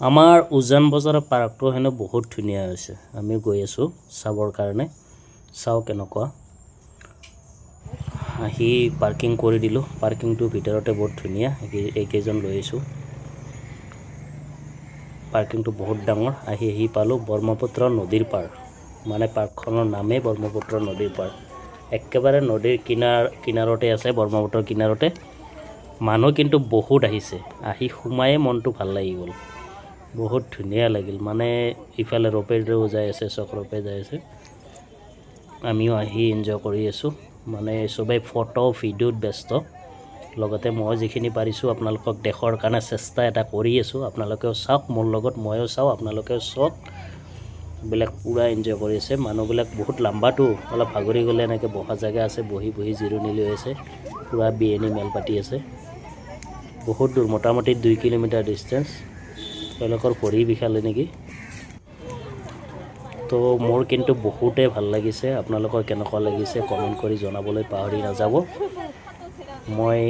আমাৰ উজান বজাৰৰ পাৰ্কটো হেনো বহুত ধুনীয়া হৈছে। আমি গৈ আছোঁ চাবৰ কাৰণে। চাওঁ কেনেকুৱা। আহি পাৰ্কিং কৰি দিলোঁ। পাৰ্কিংটো ভিতৰতে বহুত ধুনীয়া। এইকেইজন লৈ আহিছোঁ। পাৰ্কিংটো বহুত ডাঙৰ। আহি পালোঁ ব্ৰহ্মপুত্ৰ নদীৰ পাৰ। মানে পাৰ্কখনৰ নামেই ব্ৰহ্মপুত্ৰ নদীৰ পাৰ। একেবাৰে নদীৰ কিনাৰতে আছে, ব্ৰহ্মপুত্ৰৰ কিনাৰতে। মানুহ কিন্তু বহুত আহিছে। আহি সোমায়ে মনটো ভাল লাগি গ'ল। বহুত ধুনীয়া লাগিল। মানে ইফালে ৰপেৰেও যাই আছে, চক্ৰপে যাই আছে। আমিও আহি এনজয় কৰি আছোঁ। মানে চবেই ফটো ভিডিঅ'ত ব্যস্ত। লগতে মই যিখিনি পাৰিছোঁ আপোনালোকক দেখাৰ কাৰণে চেষ্টা এটা কৰি আছোঁ। আপোনালোকেও চাওক, মোৰ লগত ময়ো চাওঁ, আপোনালোকেও চাওক। এইবিলাক পূৰা এনজয় কৰি আছে। মানুহবিলাক বহুত লম্বাটো, অলপ ভাগৰি গ'লে এনেকৈ বহা জেগা আছে, বহি জিৰণি লৈ আছে। পূৰা বিয়নী মেল পাতি আছে। বহুত দূৰ, মোটামুটি 2 কিলোমিটাৰ ডিষ্টেঞ্চ। তেওঁলোকৰ ভৰি বিষালে নেকি। তো মোৰ কিন্তু বহুতেই ভাল লাগিছে। আপোনালোকৰ কেনেকুৱা লাগিছে কমেণ্ট কৰি জনাবলৈ পাহৰি নাযাব। মই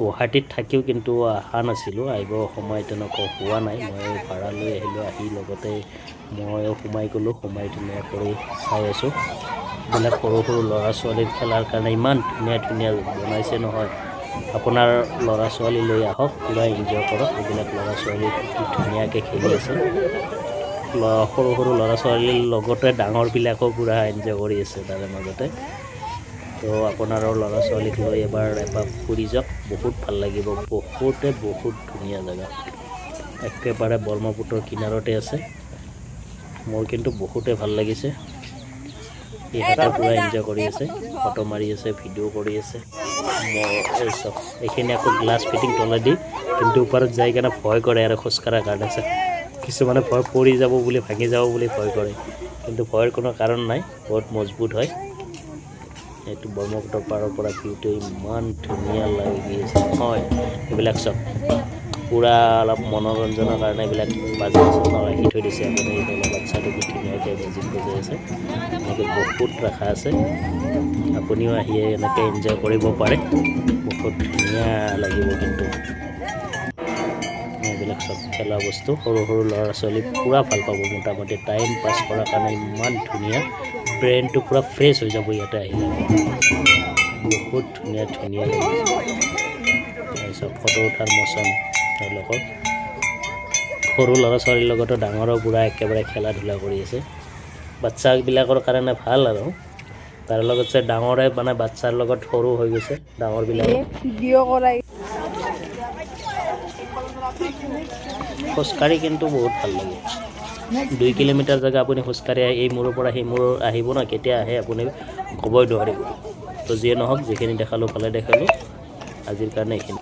গুৱাহাটীত থাকিও কিন্তু অহা নাছিলোঁ, আহিব সময় তেনেকুৱা হোৱা নাই। মই ভাড়া লৈ আহিলোঁ। আহি লগতে ময়ো সোমাই গ'লোঁ। সোমাই ধুনীয়া কৰি চাই আছোঁ। এইবিলাক সৰু সৰু ল'ৰা ছোৱালীৰ খেলাৰ কাৰণে ইমান ধুনীয়া বনাইছে নহয়। আপোনাৰ ল'ৰা ছোৱালী লৈ আহক, পূৰা এনজয় কৰক। এইবিলাক ল'ৰা ছোৱালী কি ধুনীয়াকৈ খেলি আছে। সৰু সৰু ল'ৰা ছোৱালীৰ লগতে ডাঙৰবিলাকো পূৰা এনজয় কৰি আছে তাৰে মাজতে। তো আপোনাৰো ল'ৰা ছোৱালীক লৈ এবাৰ ফুৰি যাওক, বহুত ভাল লাগিব। বহুত ধুনীয়া জেগা। একেবাৰে ব্ৰহ্মপুত্ৰৰ কিনাৰতে আছে। মোৰ কিন্তু বহুতেই ভাল লাগিছে। ইহঁতে পূৰা এনজয় কৰি আছে, ফটো মাৰি আছে, ভিডিঅ' কৰি আছে। এই চব এইখিনি আকৌ গ্লাছ ফিটিং তলেদি, কিন্তু ওপৰত যাই কেনে ভয় কৰে আৰু খোজকাঢ়াৰ কাৰণে। কিছুমানে ভয় পৰি যাব বুলি, ভাঙি যাব বুলি ভয় কৰে, কিন্তু ভয়ৰ কোনো কাৰণ নাই, বহুত মজবুত হয়। এইটো ব্ৰহ্মপুত্ৰৰ পাৰৰ পৰা ভিউটো ইমান ধুনীয়া লাগি আছে নহয়। এইবিলাক চব পূৰা অলপ মনোৰঞ্জনৰ কাৰণে এইবিলাক বাজি ৰাখি থৈ দিছে। আপুনি এইফালে বাচ্ছাটো কি ধুনীয়াকৈ মিউজিক বজাই আছে। এনেকৈ বহুত ৰাখা আছে। আপুনিও আহি এনেকৈ এনজয় কৰিব পাৰে। বহুত ধুনীয়া লাগিব কিন্তু। এইবিলাক চব খেলা বস্তু, সৰু সৰু ল'ৰা ছোৱালী পূৰা ভাল পাব। মোটামুটি টাইম পাছ কৰাৰ কাৰণে ইমান ধুনীয়া। ব্ৰেইনটো পূৰা ফ্ৰেছ হৈ যাব ইয়াতে আহিলে। বহুত ধুনীয়া লাগিছে। তাৰপিছত ফটো উঠাৰ মচন তেওঁলোকৰ। সৰু ল'ৰা ছোৱালীৰ লগতো ডাঙৰৰ পূৰা একেবাৰে খেলা ধূলা কৰি আছে। বাচ্ছাবিলাকৰ কাৰণে ভাল আৰু তাৰ লগত ডাঙৰে মানে বাচ্ছাৰ লগত সৰু হৈ গৈছে ডাঙৰবিলাক। খোজকাঢ়ি কিন্তু বহুত ভাল লাগে। 2 কিলোমিটাৰ জেগা আপুনি খোজকাঢ়ি এই মূৰৰ পৰা সেই মূৰ আহিব ন, কেতিয়া আহে আপুনি ক'বই নোৱাৰিব। তো যিয়ে নহওক, যিখিনি দেখালোঁ ভালে দেখালোঁ। আজিৰ কাৰণে এইখিনি।